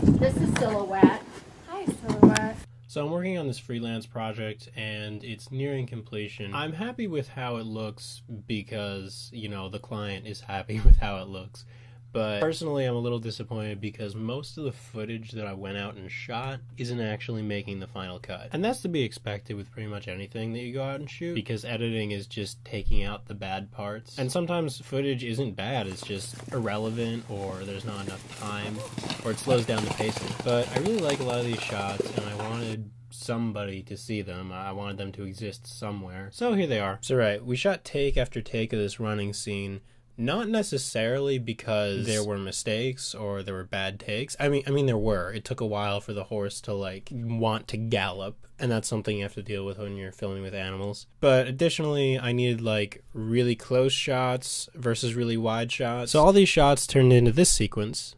This is Silhouette. Hi, Silhouette. So I'm working on this freelance project and it's nearing completion. I'm happy with how it looks because, you know, the client is happy with how it looks. But personally, I'm a little disappointed because most of the footage that I went out and shot isn't actually making the final cut. And that's to be expected with pretty much anything that you go out and shoot, because editing is just taking out the bad parts. And sometimes footage isn't bad, it's just irrelevant, or there's not enough time, or it slows down the pacing. But I really like a lot of these shots, and I wanted somebody to see them. I wanted them to exist somewhere. So here they are. So right, we shot take after take of this running scene. Not necessarily because there were mistakes or there were bad takes. I mean there were. It took a while for the horse to like want to gallop, and that's something you have to deal with when you're filming with animals. But additionally, I needed like really close shots versus really wide shots. So all these shots turned into this sequence.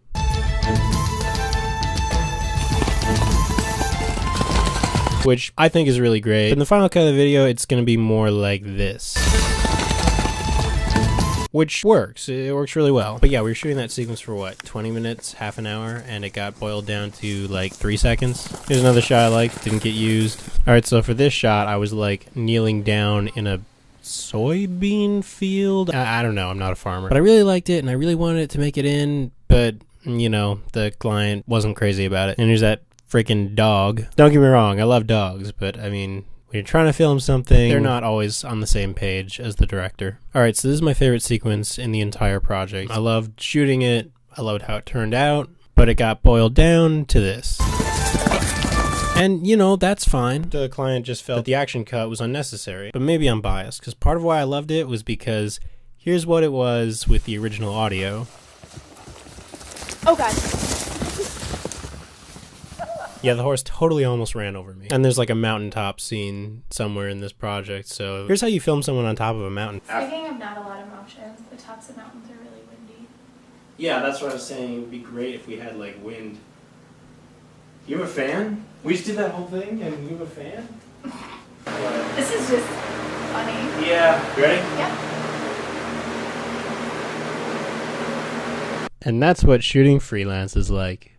Which I think is really great. In the final cut of the video, it's going to be more like this. Which works. It works really well. But yeah, we were shooting that sequence for what, 20 minutes, half an hour, and it got boiled down to like 3 seconds. Here's another shot I liked, didn't get used. Alright, so for this shot, I was like kneeling down in a soybean field. I don't know, I'm not a farmer. But I really liked it, and I really wanted it to make it in, but, you know, the client wasn't crazy about it. And here's that freaking dog. Don't get me wrong, I love dogs, but I mean, when you're trying to film something, they're not always on the same page as the director. Alright, so this is my favorite sequence in the entire project. I loved shooting it, I loved how it turned out, but it got boiled down to this. And, you know, that's fine. The client just felt that the action cut was unnecessary, but maybe I'm biased, because part of why I loved it was because here's what it was with the original audio. Oh god. Yeah, the horse totally almost ran over me. And there's like a mountaintop scene somewhere in this project, so here's how you film someone on top of a mountain. Speaking of not a lot of motion, the tops of mountains are really windy. Yeah, that's what I was saying. It'd be great if we had like wind. You have a fan? We just did that whole thing and you have a fan? This is just funny. Yeah. You ready? Yeah. And that's what shooting freelance is like.